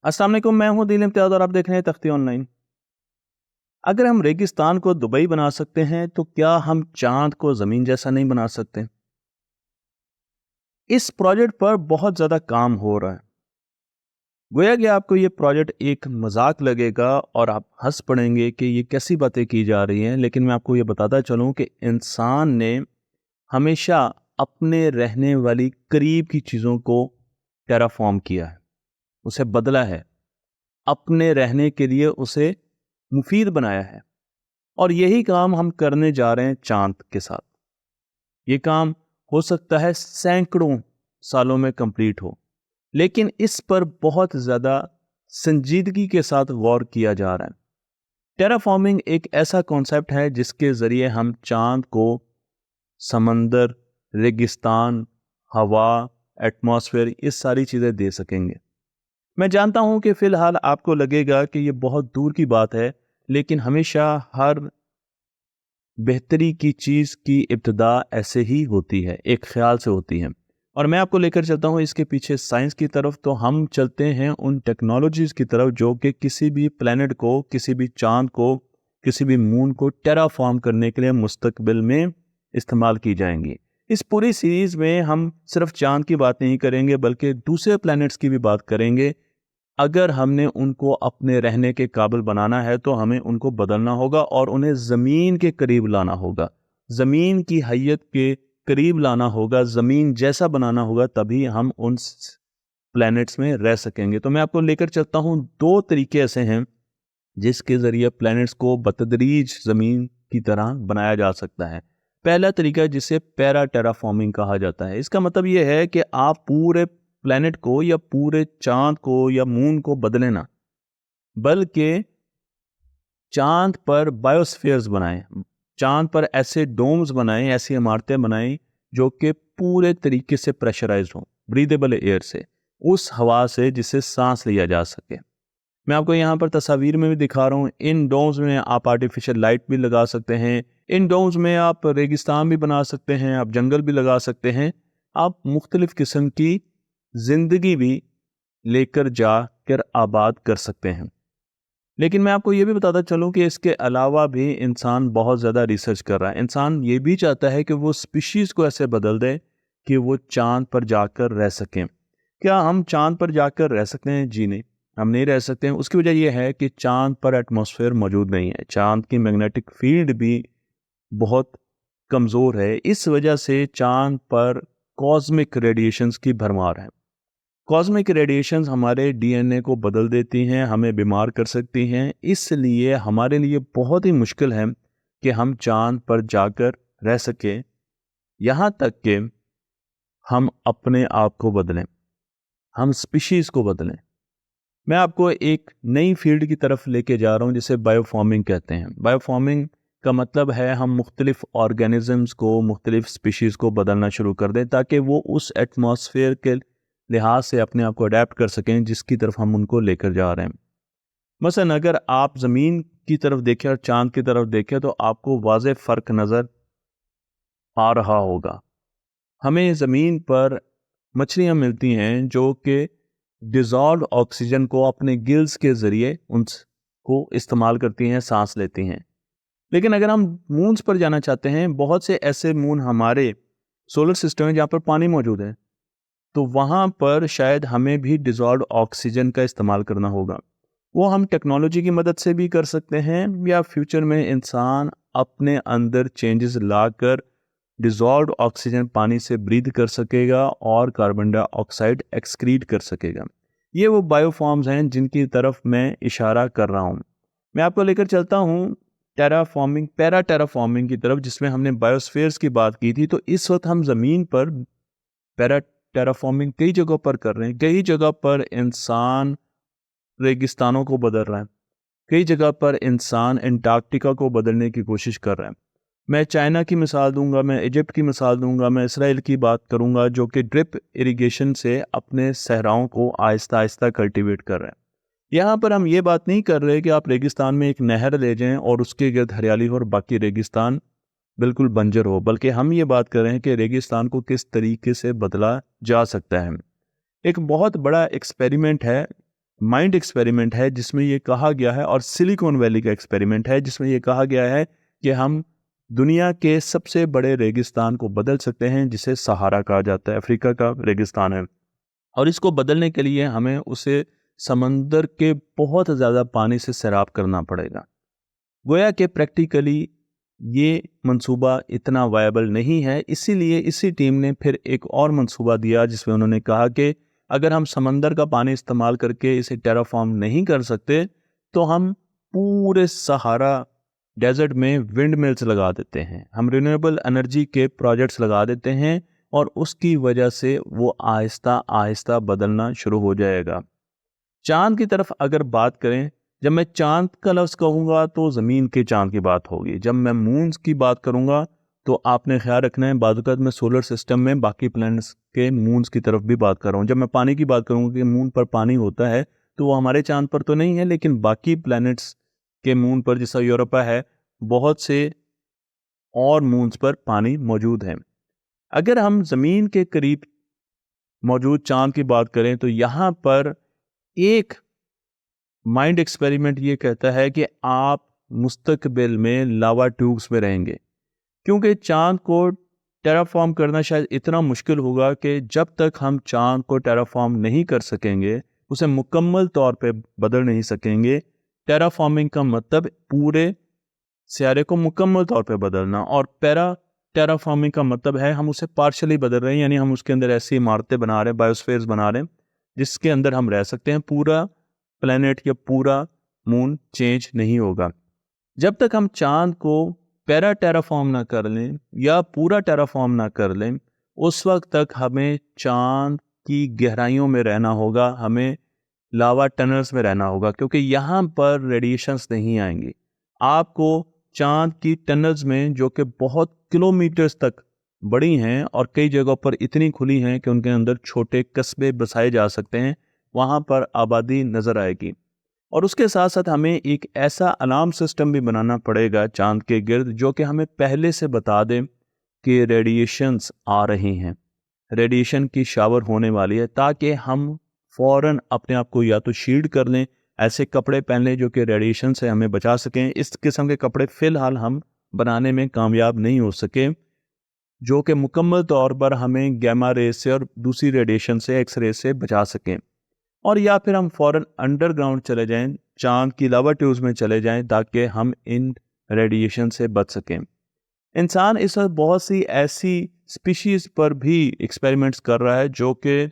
अस्सलाम वालेकुम, मैं हूं दिल इम्तियाज और आप देख रहे हैं तख्ती ऑनलाइन। अगर हम रेगिस्तान को दुबई बना सकते हैं तो क्या हम चांद को ज़मीन जैसा नहीं बना सकते? इस प्रोजेक्ट पर बहुत ज़्यादा काम हो रहा है। गोया कि आपको ये प्रोजेक्ट एक मजाक लगेगा और आप हंस पड़ेंगे कि ये कैसी बातें की जा रही हैं, लेकिन मैं आपको ये बताता चलूं कि इंसान ने हमेशा अपने रहने वाली करीब की चीज़ों को टेराफॉर्म किया है, उसे बदला है, अपने रहने के लिए उसे मुफीद बनाया है। और यही काम हम करने जा रहे हैं चांद के साथ। ये काम हो सकता है सैकड़ों सालों में कंप्लीट हो, लेकिन इस पर बहुत ज़्यादा संजीदगी के साथ गौर किया जा रहा है। टेराफॉर्मिंग एक ऐसा कॉन्सेप्ट है जिसके ज़रिए हम चांद को समंदर, रेगिस्तान, हवा, एटमॉस्फेयर, ये सारी चीज़ें दे सकेंगे। मैं जानता हूं कि फ़िलहाल आपको लगेगा कि ये बहुत दूर की बात है, लेकिन हमेशा हर बेहतरी की चीज़ की इब्तिदा ऐसे ही होती है, एक ख्याल से होती है। और मैं आपको लेकर चलता हूँ इसके पीछे साइंस की तरफ। तो हम चलते हैं उन टेक्नोलॉजीज़ की तरफ जो कि किसी भी प्लेनेट को, किसी भी चांद को, किसी भी मून को टेराफॉर्म करने के लिए मुस्तकबिल में इस्तेमाल की जाएंगी। इस पूरी सीरीज़ में हम सिर्फ चांद की बात नहीं करेंगे बल्कि दूसरे प्लैनेट्स की भी बात करेंगे। अगर हमने उनको अपने रहने के काबिल बनाना है तो हमें उनको बदलना होगा और उन्हें ज़मीन के करीब लाना होगा, ज़मीन की हैयत के करीब लाना होगा, ज़मीन जैसा बनाना होगा, तभी हम उन प्लैनेट्स में रह सकेंगे। तो मैं आपको लेकर चलता हूँ, दो तरीके ऐसे हैं जिसके ज़रिए प्लैनेट्स को बतदरीज ज़मीन की तरह बनाया जा सकता है। पहला तरीका जिसे पैरा टेराफॉर्मिंग कहा जाता है। इसका मतलब ये है कि आप पूरे प्लैनेट को या पूरे चांद को या मून को बदलें ना, बल्कि चांद पर बायोस्फीयर्स बनाएं, चांद पर ऐसे डोम्स बनाएं, ऐसी इमारतें बनाएं जो कि पूरे तरीके से प्रेशराइज्ड हों, ब्रीदेबल एयर से, उस हवा से जिसे सांस लिया जा सके। मैं आपको यहाँ पर तस्वीर में भी दिखा रहा हूँ। इन डोम्स में आप आर्टिफिशियल लाइट भी लगा सकते हैं, इन डोम्स में आप रेगिस्तान भी बना सकते हैं, आप जंगल भी लगा सकते हैं, आप मुख्तलिफ किस्म की जिंदगी भी लेकर जाकर आबाद कर सकते हैं। लेकिन मैं आपको ये भी बताता चलूँ कि इसके अलावा भी इंसान बहुत ज़्यादा रिसर्च कर रहा है। इंसान ये भी चाहता है कि वो स्पीशीज़ को ऐसे बदल दे कि वो चांद पर जाकर रह सकें। क्या हम चांद पर जाकर रह सकते हैं? जी नहीं, हम नहीं रह सकते हैं। उसकी वजह यह है कि चांद पर एटमॉस्फेयर मौजूद नहीं है, चांद की मैग्नेटिक फील्ड भी बहुत कमज़ोर है। इस वजह से चांद पर कॉस्मिक रेडिएशंस की भरमार है। कॉस्मिक रेडिएशंस हमारे डीएनए को बदल देती हैं, हमें बीमार कर सकती हैं। इसलिए हमारे लिए बहुत ही मुश्किल है कि हम चांद पर जाकर रह सकें, यहाँ तक कि हम अपने आप को बदलें, हम स्पीशीज़ को बदलें। मैं आपको एक नई फील्ड की तरफ लेके जा रहा हूँ जिसे बायोफॉर्मिंग कहते हैं। बायोफॉर्मिंग का मतलब है हम मुख्तलिफ ऑर्गेनिजम्स को, मुख्तलिफ स्पीशीज़ को बदलना शुरू कर दें ताकि वो उस एटमॉस्फेयर के लिहाज से अपने आप को अडेप्ट कर सकें जिसकी तरफ हम उनको लेकर जा रहे हैं। मसलन अगर आप ज़मीन की तरफ देखें और चांद की तरफ देखें तो आपको वाज़ेह फ़र्क नज़र आ रहा होगा। हमें ज़मीन पर मछलियाँ मिलती हैं जो कि डिज़ॉल्व ऑक्सीजन को अपने गिल्स के ज़रिए उनको इस्तेमाल करती हैं, सांस लेती हैं। लेकिन अगर हम मून्स पर जाना चाहते हैं, बहुत से ऐसे मून हमारे सोलर सिस्टम में जहाँ पर पानी मौजूद है, तो वहाँ पर शायद हमें भी डिज़ॉल्व ऑक्सीजन का इस्तेमाल करना होगा। वो हम टेक्नोलॉजी की मदद से भी कर सकते हैं या फ्यूचर में इंसान अपने अंदर चेंजेस लाकर डिज़ॉल्व ऑक्सीजन पानी से ब्रीथ कर सकेगा और कार्बन डाइऑक्साइड एक्सक्रीट कर सकेगा। ये वो बायोफॉर्म्स हैं जिनकी तरफ मैं इशारा कर रहा हूँ। मैं आपको लेकर चलता हूँ टेराफॉर्मिंग, पैरा टेराफॉर्मिंग की तरफ, जिसमें हमने बायोस्फीयर्स की बात की थी। तो इस वक्त हम ज़मीन पर पैरा टेराफॉर्मिंग कई जगहों पर कर रहे हैं। कई जगह पर इंसान रेगिस्तानों को बदल रहा है, कई जगह पर इंसान एंटार्क्टिका को बदलने की कोशिश कर रहा है। मैं चाइना की मिसाल दूंगा, मैं इजिप्ट की मिसाल दूंगा, मैं इसराइल की बात करूंगा जो कि ड्रिप इरिगेशन से अपने सहराओं को आहिस्ता आहिस्ता कल्टीवेट कर रहे हैं। यहाँ पर हम ये बात नहीं कर रहे कि आप रेगिस्तान में एक नहर ले जाएं और उसके गिर्द हरियाली हो और बाकी रेगिस्तान बिल्कुल बंजर हो, बल्कि हम ये बात कर रहे हैं कि रेगिस्तान को किस तरीके से बदला जा सकता है। एक बहुत बड़ा एक्सपेरिमेंट है, माइंड एक्सपेरिमेंट है जिसमें ये कहा गया है, और सिलिकॉन वैली का एक्सपेरिमेंट है जिसमें ये कहा गया है कि हम दुनिया के सबसे बड़े रेगिस्तान को बदल सकते हैं, जिसे सहारा कहा जाता है, अफ्रीका का रेगिस्तान है। और इसको बदलने के लिए हमें उसे समंदर के बहुत ज़्यादा पानी से सैराब करना पड़ेगा। गोया कि प्रैक्टिकली ये मंसूबा इतना वायबल नहीं है, इसीलिए इसी टीम ने फिर एक और मंसूबा दिया जिसमें उन्होंने कहा कि अगर हम समंदर का पानी इस्तेमाल करके इसे टेराफॉर्म नहीं कर सकते तो हम पूरे सहारा डेजर्ट में विंड मिल्स लगा देते हैं, हम रिन्यूएबल एनर्जी के प्रोजेक्ट्स लगा देते हैं, और उसकी वजह से वो आहिस्ता आहिस्ता बदलना शुरू हो जाएगा। चांद की तरफ अगर बात करें, जब मैं चांद का लफ्ज़ कहूँगा तो ज़मीन के चांद की बात होगी। जब मैं मून्स की बात करूँगा तो आपने ख्याल रखना है, बाज़-औक़ात मैं सोलर सिस्टम में बाकी प्लैनेट्स के मून्स की तरफ भी बात कर रहा हूँ। जब मैं पानी की बात करूँगा कि मून पर पानी होता है, तो वो हमारे चांद पर तो नहीं है, लेकिन बाकी प्लैनेट्स के मून पर, जैसा यूरोपा है, बहुत से और मून्स पर पानी मौजूद है। अगर हम ज़मीन के करीब मौजूद चांद की बात करें तो यहाँ पर एक माइंड एक्सपेरिमेंट ये कहता है कि आप मुस्तकबिल में लावा ट्यूब्स में रहेंगे, क्योंकि चांद को टेराफॉर्म करना शायद इतना मुश्किल होगा कि जब तक हम चांद को टेराफॉर्म नहीं कर सकेंगे, उसे मुकम्मल तौर पे बदल नहीं सकेंगे। टेराफॉर्मिंग का मतलब पूरे सियारे को मुकम्मल तौर पे बदलना, और टेराफॉर्मिंग का मतलब है हम उसे पार्शली बदल रहे हैं, यानी हम उसके अंदर ऐसी इमारतें बना रहे हैं, बायोस्फीयर्स बना रहे हैं जिसके अंदर हम रह सकते हैं। पूरा प्लेनेट या पूरा मून चेंज नहीं होगा। जब तक हम चांद को टेराफॉर्म ना कर लें या पूरा टेराफॉर्म ना कर लें, उस वक्त तक हमें चांद की गहराइयों में रहना होगा, हमें लावा टनल्स में रहना होगा, क्योंकि यहाँ पर रेडिएशंस नहीं आएंगी। आपको चांद की टनल्स में, जो कि बहुत किलोमीटर्स तक बड़ी हैं और कई जगहों पर इतनी खुली हैं कि उनके अंदर छोटे कस्बे बसाए जा सकते हैं, वहाँ पर आबादी नज़र आएगी। और उसके साथ साथ हमें एक ऐसा अलार्म सिस्टम भी बनाना पड़ेगा चांद के गिर्द, जो कि हमें पहले से बता दें कि रेडिएशंस आ रही हैं, रेडिएशन की शावर होने वाली है, ताकि हम फ़ौरन अपने आप को या तो शील्ड कर लें, ऐसे कपड़े पहन लें जो कि रेडिएशन से हमें बचा सकें। इस किस्म के कपड़े फ़िलहाल हम बनाने में कामयाब नहीं हो सके, जो कि मुकम्मल तौर पर हमें गैमा रेज से और दूसरी रेडिएशन से, एक्स रे से बचा सकें। और या फिर हम फ़ौरन अंडरग्राउंड चले जाएं, चांद की लावा ट्यूब्स में चले जाएं, ताकि हम इन रेडिएशन से बच सकें। इंसान इस वक्त बहुत सी ऐसी स्पीशीज़ पर भी एक्सपेरिमेंट्स कर रहा है जो कि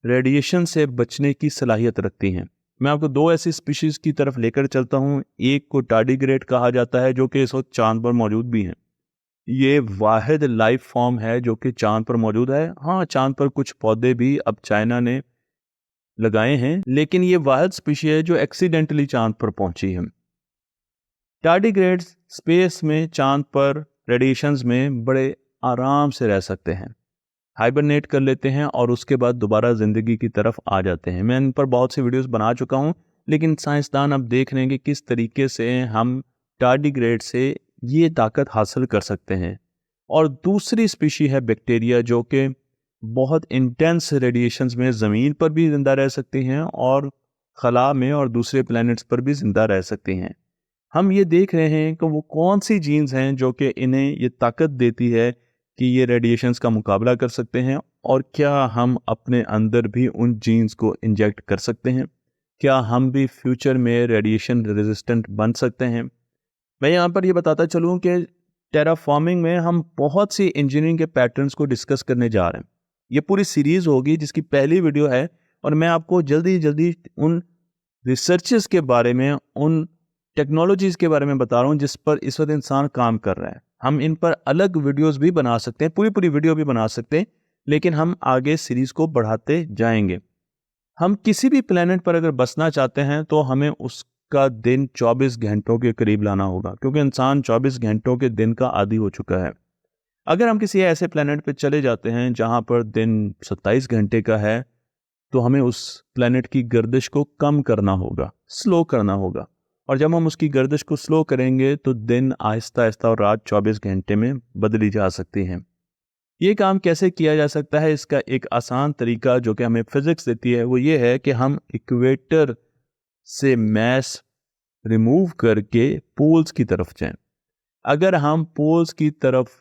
रेडिएशन से बचने की सलाहियत रखती हैं। मैं आपको दो ऐसी स्पीशीज़ की तरफ लेकर चलता हूँ। एक को टार्डिग्रेड कहा जाता है, जो कि इस वक्त चांद पर मौजूद भी हैं। ये वाहिद लाइफ फॉर्म है जो कि चांद पर मौजूद है। हाँ, चांद पर कुछ पौधे भी अब चाइना ने लगाए हैं, लेकिन ये वाहिद स्पीशी है जो एक्सीडेंटली चांद पर पहुंची है। टार्डिग्रेड्स स्पेस में चांद पर रेडिएशंस में बड़े आराम से रह सकते हैं, हाइबरनेट कर लेते हैं और उसके बाद दोबारा ज़िंदगी की तरफ आ जाते हैं। मैं इन पर बहुत सी वीडियोस बना चुका हूं, लेकिन साइंसदान अब देख रहे हैं कि किस तरीके से हम टार्डिग्रेड से ये ताकत हासिल कर सकते हैं। और दूसरी स्पीशी है बैक्टीरिया, जो कि बहुत इंटेंस रेडिएशंस में ज़मीन पर भी ज़िंदा रह सकती हैं और खला में और दूसरे प्लैनेट्स पर भी ज़िंदा रह सकती हैं। हम ये देख रहे हैं कि वो कौन सी जीन्स हैं जो कि इन्हें ये ताकत देती है कि ये रेडिएशंस का मुकाबला कर सकते हैं, और क्या हम अपने अंदर भी उन जीन्स को इंजेक्ट कर सकते हैं? क्या हम भी फ्यूचर में रेडिएशन रेजिस्टेंट बन सकते हैं? मैं यहाँ पर ये बताता चलूँ कि टेराफॉर्मिंग में हम बहुत सी इंजीनियरिंग के पैटर्न्स को डिस्कस करने जा रहे हैं। ये पूरी सीरीज़ होगी जिसकी पहली वीडियो है, और मैं आपको जल्दी जल्दी उन रिसर्चेस के बारे में, उन टेक्नोलॉजीज़ के बारे में बता रहा हूँ जिस पर इस वक्त इंसान काम कर रहा है। हम इन पर अलग वीडियोस भी बना सकते हैं, पूरी वीडियो भी बना सकते हैं, लेकिन हम आगे सीरीज़ को बढ़ाते जाएंगे। हम किसी भी प्लेनेट पर अगर बसना चाहते हैं तो हमें उसका दिन 24 घंटों के करीब लाना होगा, क्योंकि इंसान 24 घंटों के दिन का आदी हो चुका है। अगर हम किसी ऐसे प्लेनेट पर चले जाते हैं जहाँ पर दिन 27 घंटे का है, तो हमें उस प्लेनेट की गर्दिश को कम करना होगा, स्लो करना होगा। और जब हम उसकी गर्दिश को स्लो करेंगे तो दिन आहिस्ता आहिस्ता और रात 24 घंटे में बदली जा सकती हैं। ये काम कैसे किया जा सकता है, इसका एक आसान तरीका जो कि हमें फिजिक्स देती है वो ये है कि हम इक्वेटर से मैस रिमूव करके पोल्स की तरफ जाएं। अगर हम पोल्स की तरफ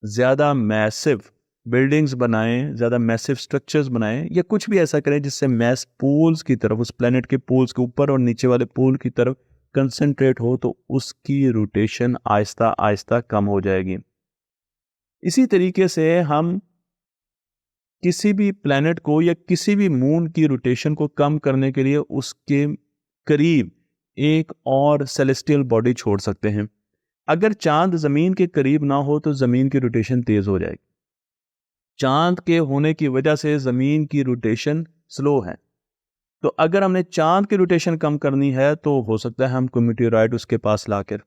ज़्यादा मैसिव बिल्डिंग्स बनाएं, ज़्यादा मैसिव स्ट्रक्चर्स बनाएं या कुछ भी ऐसा करें जिससे मैस पोल्स की तरफ, उस प्लेनेट के पोल्स के ऊपर और नीचे वाले पोल की तरफ कंसंट्रेट हो, तो उसकी रोटेशन आहिस्ता आहिस्ता कम हो जाएगी। इसी तरीके से हम किसी भी प्लैनेट को या किसी भी मून की रोटेशन को कम करने के लिए उसके करीब एक और सेलेस्टियल बॉडी छोड़ सकते हैं। अगर चांद जमीन के करीब ना हो तो जमीन की रोटेशन तेज हो जाएगी। चांद के होने की वजह से जमीन की रोटेशन स्लो है। तो अगर हमने चांद की रोटेशन कम करनी है तो हो सकता है हम कोई मेटेओराइट उसके पास लाकर,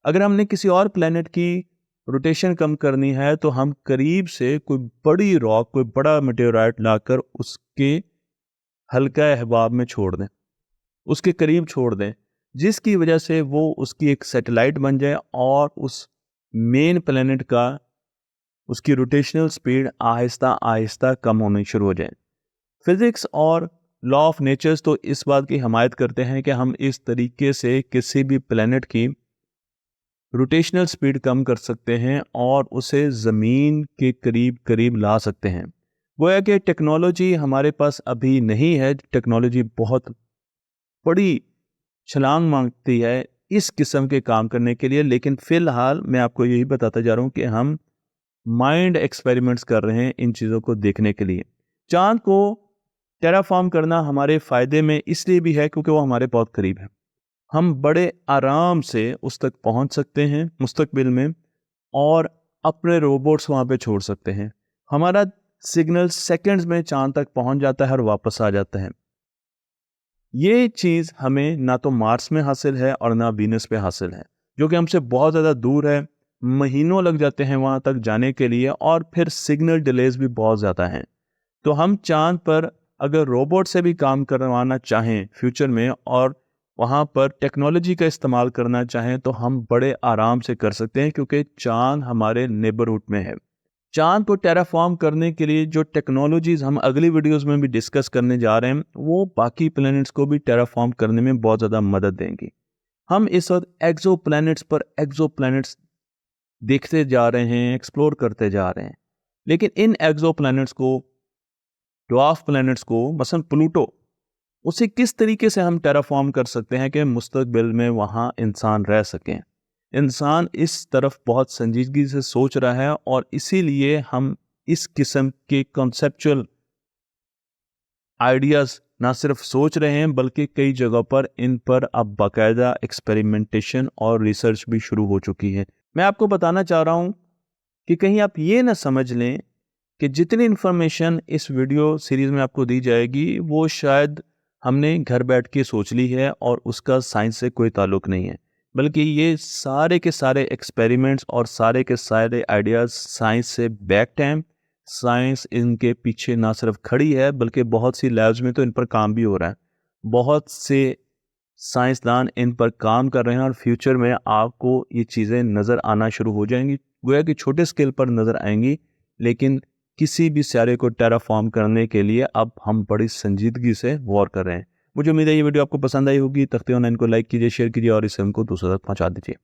अगर हमने किसी और प्लेनेट की रोटेशन कम करनी है तो हम करीब से कोई बड़ी रॉक, कोई बड़ा मेटेओराइट लाकर उसके हल्का अहबाब में छोड़ दें, उसके करीब छोड़ दें, जिसकी वजह से वो उसकी एक सैटेलाइट बन जाए और उस मेन प्लेनेट का उसकी रोटेशनल स्पीड आहिस्ता आहिस्ता कम होनी शुरू हो जाए। फिजिक्स और लॉ ऑफ नेचर्स तो इस बात की हमायत करते हैं कि हम इस तरीके से किसी भी प्लेनेट की रोटेशनल स्पीड कम कर सकते हैं और उसे ज़मीन के करीब करीब ला सकते हैं। गोया कि टेक्नोलॉजी हमारे पास अभी नहीं है, टेक्नोलॉजी बहुत बड़ी छलांग मांगती है इस किस्म के काम करने के लिए, लेकिन फ़िलहाल मैं आपको यही बताता जा रहा हूँ कि हम माइंड एक्सपेरिमेंट्स कर रहे हैं इन चीज़ों को देखने के लिए। चाँद को टेराफॉर्म करना हमारे फ़ायदे में इसलिए भी है क्योंकि वो हमारे बहुत करीब है। हम बड़े आराम से उस तक पहुंच सकते हैं मुस्तकबिल में और अपने रोबोट्स वहां पे छोड़ सकते हैं। हमारा सिग्नल सेकंड्स में चांद तक पहुंच जाता है और वापस आ जाता है। ये चीज़ हमें ना तो मार्स में हासिल है और ना वीनस पे हासिल है, जो कि हमसे बहुत ज़्यादा दूर है। महीनों लग जाते हैं वहां तक जाने के लिए और फिर सिग्नल डिलेज भी बहुत ज़्यादा हैं। तो हम चांद पर अगर रोबोट से भी काम करवाना चाहें फ्यूचर में और वहाँ पर टेक्नोलॉजी का इस्तेमाल करना चाहें तो हम बड़े आराम से कर सकते हैं क्योंकि चांद हमारे नेबरहुड में है। चांद को टेराफॉर्म करने के लिए जो टेक्नोलॉजीज हम अगली वीडियोस में भी डिस्कस करने जा रहे हैं वो बाकी प्लैनेट्स को भी टेराफॉर्म करने में बहुत ज़्यादा मदद देंगी। हम इस वक्त एक्सो प्लैनेट्स पर एक्सो प्लैनेट्स देखते जा रहे हैं, एक्सप्लोर करते जा रहे हैं, लेकिन इन एक्सो प्लैनेट्स को, ड्वार्फ प्लैनेट्स को, मसलन प्लूटो, उसे किस तरीके से हम टेराफॉर्म कर सकते हैं कि मुस्तकबिल में वहाँ इंसान रह सकें। इंसान इस तरफ बहुत संजीदगी से सोच रहा है और इसीलिए हम इस किस्म के कॉन्सेप्चुअल आइडियाज़ ना सिर्फ सोच रहे हैं बल्कि कई जगहों पर इन पर अब बाकायदा एक्सपेरिमेंटेशन और रिसर्च भी शुरू हो चुकी है। मैं आपको बताना चाह रहा हूँ कि कहीं आप ये ना समझ लें कि जितनी इन्फॉर्मेशन इस वीडियो सीरीज़ में आपको दी जाएगी वो शायद हमने घर बैठ के सोच ली है और उसका साइंस से कोई ताल्लुक नहीं है, बल्कि ये सारे के सारे एक्सपेरिमेंट्स और सारे के सारे आइडियाज़ साइंस से बैक्ड हैं। साइंस इनके पीछे ना सिर्फ खड़ी है बल्कि बहुत सी लैब्स में तो इन पर काम भी हो रहा है। बहुत से साइंसदान इन पर काम कर रहे हैं और फ्यूचर में आपको ये चीज़ें नज़र आना शुरू हो जाएंगी। गोया कि छोटे स्केल पर नज़र आएंगी, लेकिन किसी भी सितारे को टेराफॉर्म करने के लिए अब हम बड़ी संजीदगी से गौर कर रहे हैं। मुझे उम्मीद है ये वीडियो आपको पसंद आई होगी। तख्ते ऑनलाइन को लाइक कीजिए, शेयर कीजिए और इस फिल्म को दूसरों तक पहुंचा दीजिए।